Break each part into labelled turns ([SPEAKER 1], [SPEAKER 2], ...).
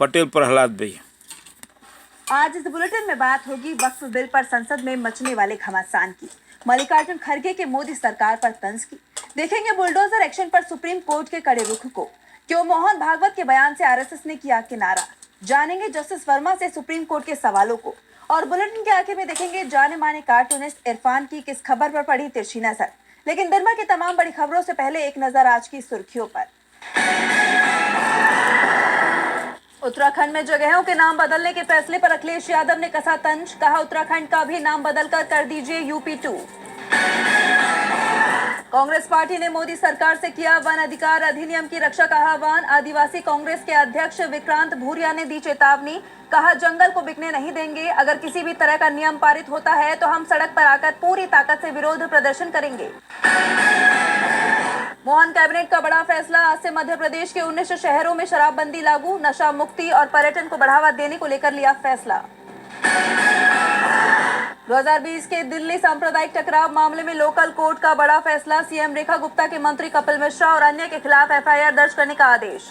[SPEAKER 1] पटेल प्रहलाद भाई।
[SPEAKER 2] आज इस बुलेटिन में बात होगी वक्फ बिल पर संसद में मचने वाले घमासान की, मल्लिकार्जुन खड़गे के मोदी सरकार पर तंज की, देखेंगे बुलडोजर एक्शन पर सुप्रीम कोर्ट के कड़े रुख को, क्यों मोहन भागवत के बयान से आरएसएस ने किया किनारा, जानेंगे जस्टिस वर्मा से सुप्रीम कोर्ट के सवालों को, और बुलेटिन के आखिर में देखेंगे जाने माने कार्टूनिस्ट इरफान की किस खबर पर पड़ी तिरछी नजर। लेकिन दिन भर की तमाम बड़ी खबरों से पहले एक नजर आज की सुर्खियों पर। उत्तराखंड में जगहों के नाम बदलने के फैसले पर अखिलेश यादव ने कसा तंज, कहा उत्तराखंड का भी नाम बदलकर कर दीजिए यूपी 2। कांग्रेस पार्टी ने मोदी सरकार से किया वन अधिकार अधिनियम की रक्षा का आह्वान, आदिवासी कांग्रेस के अध्यक्ष विक्रांत भूरिया ने दी चेतावनी, कहा जंगल को बिकने नहीं देंगे, अगर किसी भी तरह का नियम पारित होता है तो हम सड़क पर आकर पूरी ताकत से विरोध प्रदर्शन करेंगे। मोहन कैबिनेट का बड़ा फैसला, आज से मध्य प्रदेश के 19 शहरों में शराबबंदी लागू, नशा मुक्ति और पर्यटन को बढ़ावा देने को लेकर लिया फैसला। 2020 के दिल्ली सांप्रदायिक टकराव मामले में लोकल कोर्ट का बड़ा फैसला, सीएम रेखा गुप्ता के मंत्री कपिल मिश्रा और अन्य के खिलाफ एफआईआर दर्ज करने का आदेश।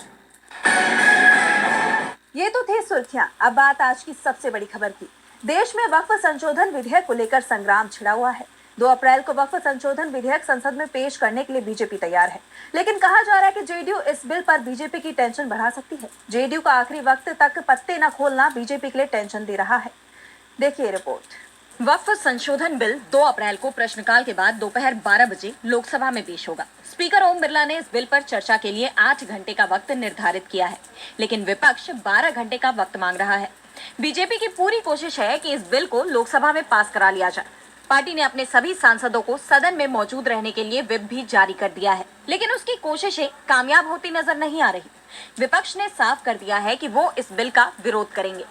[SPEAKER 2] ये तो थी सुर्खियां, अब बात आज की सबसे बड़ी खबर की। देश में वक्फ संशोधन विधेयक को लेकर संग्राम छिड़ा हुआ है। 2 अप्रैल को वक्फ संशोधन विधेयक संसद में पेश करने के लिए बीजेपी तैयार है, लेकिन कहा जा रहा है कि जेडीयू इस बिल पर बीजेपी की टेंशन बढ़ा सकती है। जेडीयू का आखिरी वक्त तक पत्ते न खोलना बीजेपी के लिए टेंशन दे रहा है। देखिए रिपोर्ट।
[SPEAKER 3] वक्फ संशोधन बिल 2 अप्रैल को प्रश्नकाल के बाद दोपहर 12 बजे लोकसभा में पेश होगा। स्पीकर ओम बिरला ने इस बिल पर चर्चा के लिए 8 घंटे का वक्त निर्धारित किया है, लेकिन विपक्ष 12 घंटे का वक्त मांग रहा है। बीजेपी की पूरी कोशिश है कि इस बिल को लोकसभा में पास करा लिया जाए। पार्टी ने अपने सभी सांसदों को सदन में मौजूद रहने के लिए व्हिप भी जारी कर दिया है, लेकिन उसकी कोशिशें कामयाब होती नजर नहीं आ रही। विपक्ष ने साफ कर दिया है कि वो इस बिल का विरोध करेंगे,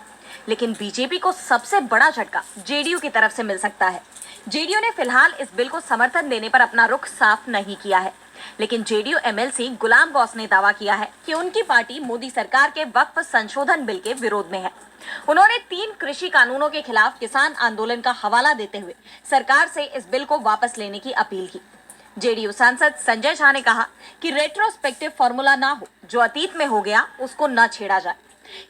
[SPEAKER 3] लेकिन बीजेपी को सबसे बड़ा झटका जेडीयू की तरफ से मिल सकता है। जेडीयू ने फिलहाल इस बिल को समर्थन देने पर अपना रुख साफ नहीं किया है, लेकिन जेडीयू एमएलसी गुलाम गौस ने दावा किया है कि उनकी पार्टी मोदी सरकार के वक्फ संशोधन बिल के विरोध में है। उन्होंने 3 कृषि कानूनों के खिलाफ किसान आंदोलन का हवाला देते हुए सरकार से इस बिल को वापस लेने की अपील की। जेडीयू सांसद संजय झा ने कहा कि रेट्रोस्पेक्टिव फॉर्मूला ना हो, जो अतीत में हो गया उसको न छेड़ा जाए।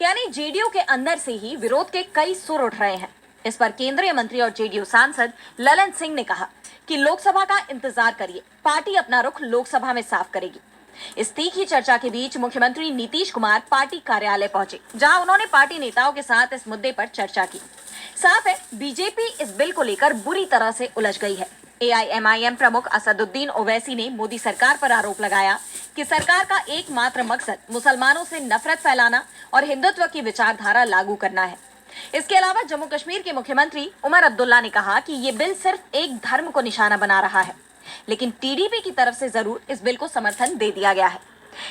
[SPEAKER 3] यानी जेडीयू के अंदर से ही विरोध के कई सुर उठ रहे हैं। इस पर केंद्रीय मंत्री और जेडीयू सांसद ललन सिंह ने कहा कि लोकसभा का इंतजार करिए, पार्टी अपना रुख लोकसभा में साफ करेगी। इस तीखी चर्चा के बीच मुख्यमंत्री नीतीश कुमार पार्टी कार्यालय पहुंचे, जहां उन्होंने पार्टी नेताओं के साथ इस मुद्दे पर चर्चा की। साफ है, बीजेपी इस बिल को लेकर बुरी तरह से उलझ गई है। एआईएमआईएम प्रमुख असदुद्दीन ओवैसी ने मोदी सरकार पर आरोप लगाया कि सरकार का एकमात्र मकसद मुसलमानों से नफरत फैलाना और हिंदुत्व की विचारधारा लागू करना है। इसके अलावा जम्मू कश्मीर के मुख्यमंत्री उमर अब्दुल्ला ने कहा कि ये बिल सिर्फ एक धर्म को निशाना बना रहा है, लेकिन टीडीपी की तरफ से जरूर इस बिल को समर्थन दे दिया गया है।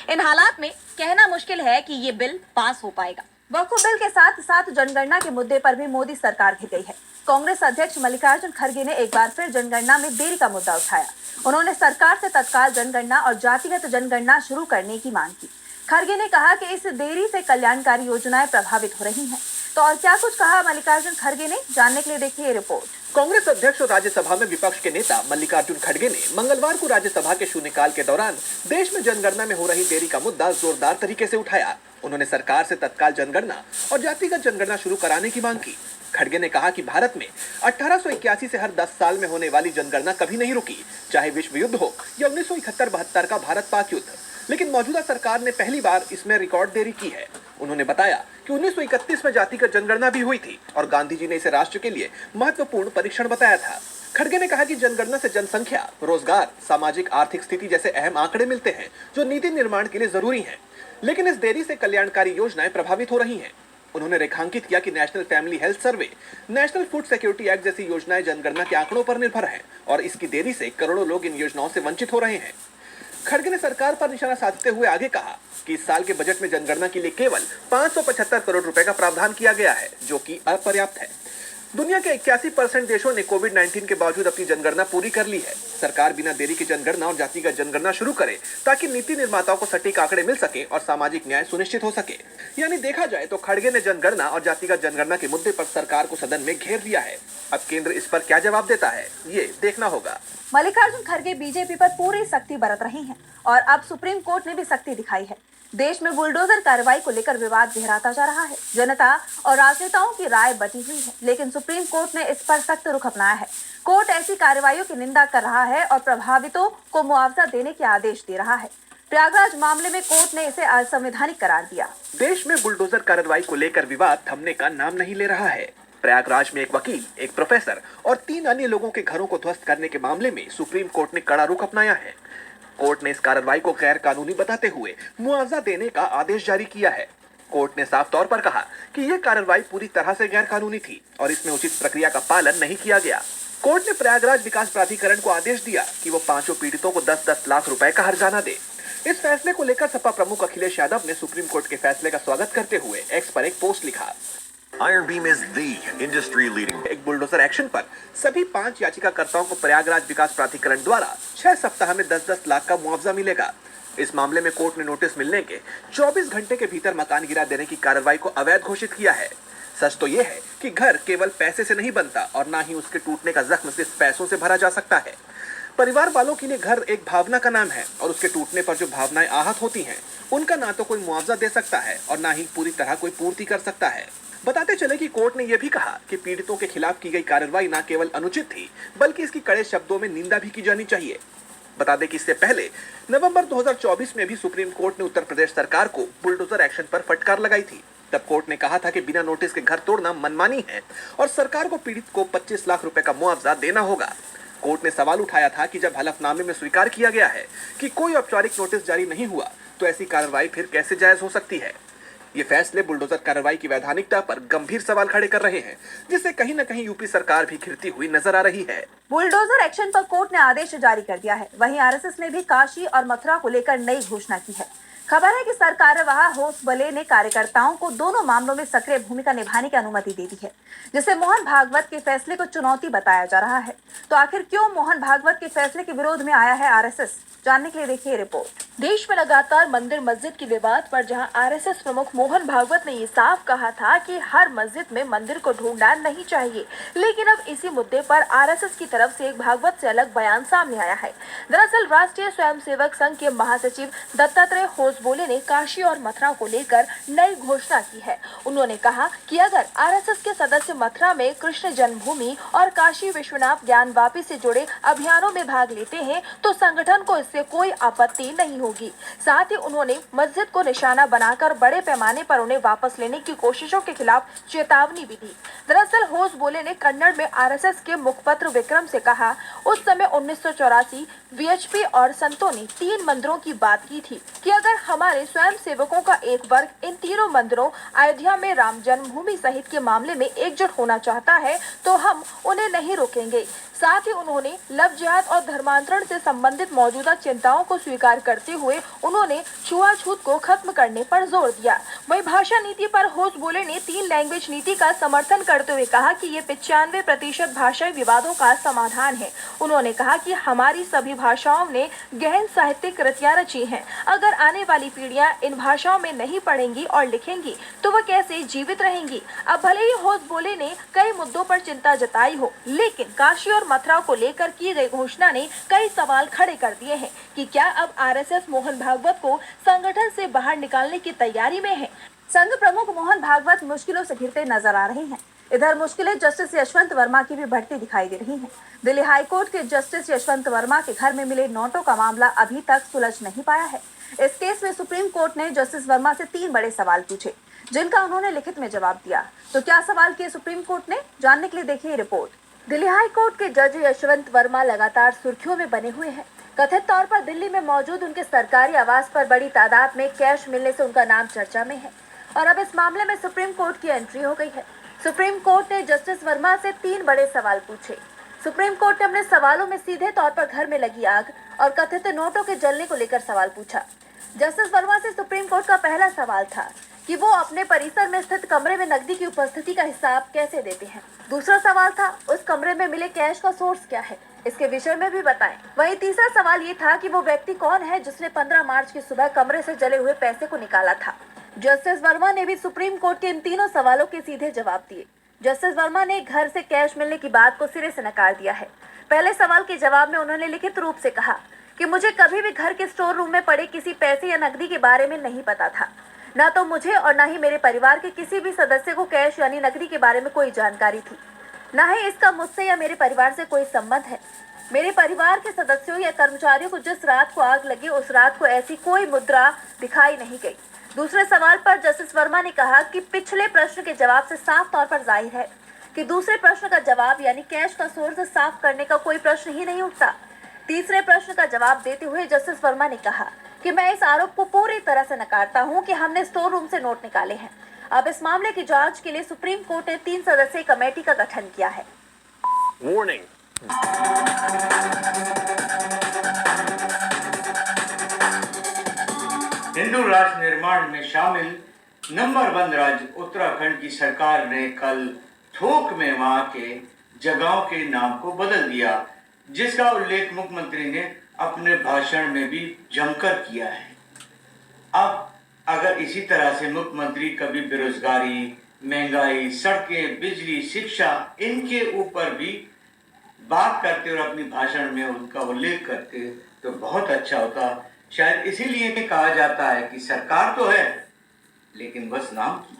[SPEAKER 3] इन हालात में कहना मुश्किल है कि ये बिल पास हो पाएगा।
[SPEAKER 2] वक्फ बिल के साथ साथ जनगणना के मुद्दे पर भी मोदी सरकार घिर गई है। कांग्रेस अध्यक्ष मल्लिकार्जुन खड़गे ने एक बार फिर जनगणना में देरी का मुद्दा उठाया। उन्होंने सरकार से तत्काल जनगणना और जातिगत जनगणना शुरू करने की मांग की। खड़गे ने कहा कि इस देरी से कल्याणकारी योजनाएं प्रभावित हो रही हैं। तो और क्या कुछ कहा मल्लिकार्जुन खड़गे ने, जानने के लिए देखिए रिपोर्ट।
[SPEAKER 4] कांग्रेस अध्यक्ष और राज्यसभा में विपक्ष के नेता मल्लिकार्जुन खड़गे ने मंगलवार को राज्यसभा के शून्यकाल के दौरान देश में जनगणना में हो रही देरी का मुद्दा जोरदार तरीके से उठाया। उन्होंने सरकार से तत्काल जनगणना और जातिगत जनगणना शुरू कराने की मांग की। खड़गे ने कहा कि भारत में 1881 से हर 10 साल में होने वाली जनगणना कभी नहीं रुकी, चाहे विश्व युद्ध हो या 1971-72 का भारत पाक युद्ध, लेकिन मौजूदा सरकार ने पहली बार इसमें रिकॉर्ड देरी की है। उन्होंने बताया कि 1931 में जातिगत जनगणना भी हुई थी और गांधी जी ने इसे राष्ट्र के लिए महत्वपूर्ण परीक्षण बताया था। खड़गे ने कहा कि जनगणना से जनसंख्या, रोजगार, सामाजिक आर्थिक स्थिति जैसे अहम आंकड़े मिलते हैं जो नीति निर्माण के लिए जरूरी हैं, लेकिन इस देरी से कल्याणकारी योजनाएं प्रभावित हो रही हैं। उन्होंने रेखांकित किया कि national family health survey, national food security act जैसी योजनाएं जनगणना के आंकड़ों पर निर्भर हैं और इसकी देरी से करोड़ों लोग इन योजनाओं से वंचित हो रहे हैं। खड़गे ने सरकार पर निशाना साधते हुए आगे कहा कि इस साल के बजट में जनगणना के लिए केवल 575 करोड़ रुपए का प्रावधान किया गया है, जो कि अपर्याप्त है। दुनिया के 81% देशों ने कोविड-19 के बावजूद अपनी जनगणना पूरी कर ली है। सरकार बिना देरी की जनगणना और जातिगत जनगणना शुरू करे ताकि नीति निर्माताओं को सटीक आंकड़े मिल सके और सामाजिक न्याय सुनिश्चित हो सके। यानी देखा जाए तो खड़गे ने जनगणना और जातिगत जनगणना के मुद्दे पर सरकार को सदन में घेर दिया है। अब केंद्र इस पर क्या जवाब देता है, ये देखना होगा।
[SPEAKER 2] मल्लिकार्जुन खड़गे बीजेपी पर पूरी सख्ती बरत रही हैं और अब सुप्रीम कोर्ट ने भी सख्ती दिखाई है। देश में बुलडोजर कार्रवाई को लेकर विवाद गहराता जा रहा है। जनता और राजनेताओं की राय बटी हुई है, लेकिन सुप्रीम कोर्ट ने इस पर सख्त रुख अपनाया है। कोर्ट ऐसी कार्रवाइयों की निंदा कर रहा है और प्रभावितों को मुआवजा देने के आदेश दे रहा है। प्रयागराज मामले में कोर्ट ने इसे असंवैधानिक करार दिया।
[SPEAKER 4] देश में बुलडोजर कार्रवाई को लेकर विवाद थमने का नाम नहीं ले रहा है। प्रयागराज में एक वकील, एक प्रोफेसर और 3 अन्य लोगों के घरों को ध्वस्त करने के मामले में सुप्रीम कोर्ट ने कड़ा रुख अपनाया है। कोर्ट ने इस कार्रवाई को गैर कानूनी बताते हुए मुआवजा देने का आदेश जारी किया है। कोर्ट ने साफ तौर पर कहा कि यह कार्रवाई पूरी तरह से गैर कानूनी थी और इसमें उचित प्रक्रिया का पालन नहीं किया गया। कोर्ट ने प्रयागराज विकास प्राधिकरण को आदेश दिया कि वो 5 पीड़ितों को 10-10 लाख रुपए का हर्जाना दे। इस फैसले को लेकर सपा प्रमुख अखिलेश यादव ने सुप्रीम कोर्ट के फैसले का स्वागत करते हुए एक्स पर एक पोस्ट लिखा।
[SPEAKER 1] Iron Beam is the industry leading.
[SPEAKER 4] एक बुलडोजर एक्शन पर सभी 5 याचिकाकर्ताओं को प्रयागराज विकास प्राधिकरण द्वारा 6 सप्ताह में 10-10 लाख का मुआवजा मिलेगा। इस मामले में कोर्ट ने नोटिस मिलने के 24 घंटे के भीतर मकान गिरा देने की कार्रवाई को अवैध घोषित किया है। सच तो यह है कि घर केवल पैसे से नहीं बनता और ना ही उसके टूटने का जख्म सिर्फ पैसों से भरा जा सकता है। परिवार वालों के लिए घर एक भावना का नाम है और उसके टूटने पर जो भावनाएं आहत होती हैं, उनका ना तो कोई मुआवजा दे सकता है और ना ही पूरी तरह कोई पूर्ति कर सकता है। बताते चले कि कोर्ट ने यह भी कहा कि पीड़ितों के खिलाफ की गई कार्रवाई न केवल अनुचित थी, बल्कि इसकी कड़े शब्दों में निंदा भी की जानी चाहिए। बता दें कि इससे पहले नवंबर 2024 में भी सुप्रीम कोर्ट ने उत्तर प्रदेश सरकार को बुलडोजर एक्शन पर फटकार लगाई थी। तब कोर्ट ने कहा था कि बिना नोटिस के घर तोड़ना मनमानी है और सरकार को पीड़ित को 25 लाख रुपए का मुआवजा देना होगा। कोर्ट ने सवाल उठाया था कि जब हलफनामे में स्वीकार किया गया है कि कोई औपचारिक नोटिस जारी नहीं हुआ, तो ऐसी कार्रवाई फिर कैसे जायज हो सकती है। ये फैसले बुलडोजर कार्रवाई की वैधानिकता पर गंभीर सवाल खड़े कर रहे हैं, जिससे कहीं न कहीं यूपी सरकार भी घिरती हुई नजर आ रही है।
[SPEAKER 2] बुलडोजर एक्शन पर कोर्ट ने आदेश जारी कर दिया है। वहीं आरएसएस ने भी काशी और मथुरा को लेकर नई घोषणा की है। खबर है कि सरकारवाह होसबले ने कार्यकर्ताओं को दोनों मामलों में सक्रिय भूमिका निभाने की अनुमति दे दी है, जिसे मोहन भागवत के फैसले को चुनौती बताया जा रहा है। तो आखिर क्यों मोहन भागवत के फैसले के विरोध में आया है आरएसएस? जानने के लिए देखिए रिपोर्ट।
[SPEAKER 3] देश में लगातार मंदिर मस्जिद की विवाद पर जहां आरएसएस प्रमुख मोहन भागवत ने ये साफ कहा था कि हर मस्जिद में मंदिर को ढूंढना नहीं चाहिए, लेकिन अब इसी मुद्दे पर आरएसएस की तरफ से एक भागवत से अलग बयान सामने आया है। दरअसल राष्ट्रीय स्वयंसेवक संघ के महासचिव दत्तात्रेय होसबोले ने काशी और मथुरा को लेकर नई घोषणा की है। उन्होंने कहा कि अगर आरएसएस के सदस्य मथुरा में कृष्ण जन्मभूमि और काशी विश्वनाथ ज्ञान वापी से जुड़े अभियानों में भाग लेते हैं तो संगठन को इससे कोई आपत्ति नहीं होगी। साथ ही उन्होंने मस्जिद को निशाना बनाकर बड़े पैमाने पर उन्हें वापस लेने की कोशिशों के खिलाफ चेतावनी भी दी। दरअसल होसबोले ने कन्नड़ में आरएसएस के मुखपत्र विक्रम से कहा, उस समय 1984 वीएचपी और संतों ने 3 मंदिरों की बात की थी कि अगर हमारे स्वयं सेवकों का एक वर्ग इन तीनों मंदिरों अयोध्या में राम जन्मभूमि सहित के मामले में एकजुट होना चाहता है तो हम उन्हें नहीं रोकेंगे। साथ ही उन्होंने लव जिहाद और धर्मांतरण से संबंधित मौजूदा चिंताओं को स्वीकार करते हुए उन्होंने छुआछूत को खत्म करने पर जोर दिया। वहीं भाषा नीति पर होसबोले ने 3 लैंग्वेज नीति का समर्थन करते हुए कहा कि ये 95% भाषाई विवादों का समाधान है। उन्होंने कहा कि हमारी सभी भाषाओं ने गहन साहित्यिक कृतियां रची हैं। अगर आने वाली पीढ़ियां इन भाषाओं में नहीं पढ़ेंगी और लिखेंगी तो वह कैसे जीवित रहेंगी। अब भले ही होसबोले ने कई मुद्दों पर चिंता जताई हो, लेकिन काशी और मथुरा को लेकर की गई घोषणा ने कई सवाल खड़े कर दिए हैं कि क्या अब आरएसएस मोहन भागवत को संगठन से बाहर निकालने की तैयारी में है।
[SPEAKER 2] संघ प्रमुख मोहन भागवत मुश्किलों से घिरते नजर आ रहे हैं। इधर मुश्किलें जस्टिस यशवंत वर्मा की भी बढ़ती दिखाई दे रही हैं। दिल्ली हाईकोर्ट के जस्टिस यशवंत वर्मा के घर में मिले नोटों का मामला अभी तक सुलझ नहीं पाया है। इस केस में सुप्रीम कोर्ट ने जस्टिस वर्मा से 3 बड़े सवाल पूछे, जिनका उन्होंने लिखित में जवाब दिया। तो क्या सवाल किए सुप्रीम कोर्ट ने? जानने के लिए देखिए रिपोर्ट। दिल्ली हाई कोर्ट के जज यशवंत वर्मा लगातार सुर्खियों में बने हुए हैं। कथित तौर पर दिल्ली में मौजूद उनके सरकारी आवास पर बड़ी तादाद में कैश मिलने से उनका नाम चर्चा में है और अब इस मामले में सुप्रीम कोर्ट की एंट्री हो गई है। सुप्रीम कोर्ट ने जस्टिस वर्मा से 3 बड़े सवाल पूछे। सुप्रीम कोर्ट ने अपने सवालों में सीधे तौर पर घर में लगी आग और कथित नोटों के जलने को लेकर सवाल पूछा। जस्टिस वर्मा से सुप्रीम कोर्ट का पहला सवाल था कि वो अपने परिसर में स्थित कमरे में नकदी की उपस्थिति का हिसाब कैसे देते हैं। दूसरा सवाल था उस कमरे में मिले कैश का सोर्स क्या है, इसके विषय में भी बताएं। वहीं तीसरा सवाल ये था कि वो व्यक्ति कौन है जिसने 15 मार्च की सुबह कमरे से जले हुए पैसे को निकाला था। जस्टिस वर्मा ने भी सुप्रीम कोर्ट के इन तीनों सवालों के सीधे जवाब दिए। जस्टिस वर्मा ने घर से कैश मिलने की बात को सिरे से नकार दिया है। पहले सवाल के जवाब में उन्होंने लिखित रूप से कहा कि मुझे कभी भी घर के स्टोर रूम में पड़े किसी पैसे या नकदी के बारे में नहीं पता था। ना तो मुझे और ना ही मेरे परिवार के किसी भी सदस्य को कैश यानी नकदी के बारे में कोई जानकारी थी। ना ही इसका मुझसे या मेरे परिवार से कोई संबंध है। मेरे परिवार के सदस्यों या कर्मचारियों को जिस रात को आग लगी उस रात को ऐसी कोई मुद्रा दिखाई नहीं गई। दूसरे सवाल पर जस्टिस वर्मा ने कहा कि पिछले प्रश्न के जवाब से साफ तौर पर जाहिर है कि दूसरे प्रश्न का जवाब यानी कैश का सोर्स साफ करने का कोई प्रश्न ही नहीं उठता। तीसरे प्रश्न का जवाब देते हुए जस्टिस वर्मा ने कहा कि मैं इस आरोप को पूरी तरह से नकारता हूं कि हमने स्टोर रूम से नोट निकाले हैं। अब इस मामले की जांच के लिए सुप्रीम कोर्ट ने 3 सदस्यीय कमेटी का गठन किया है।
[SPEAKER 1] Warning.
[SPEAKER 5] हिंदू राष्ट्र निर्माण में शामिल नंबर 1 राज्य उत्तराखंड की सरकार ने कल थोक में वहां के जगहों के नाम को बदल दिया, जिसका उल्लेख मुख्यमंत्री ने अपने भाषण में भी जमकर किया है। अब अगर इसी तरह से मुख्यमंत्री कभी बेरोजगारी, महंगाई, सड़कें, बिजली, शिक्षा इनके ऊपर भी बात करते और अपनी भाषण में उनका उल्लेख करते तो बहुत अच्छा होता। शायद इसीलिए कहा जाता है कि सरकार तो है लेकिन बस नाम की।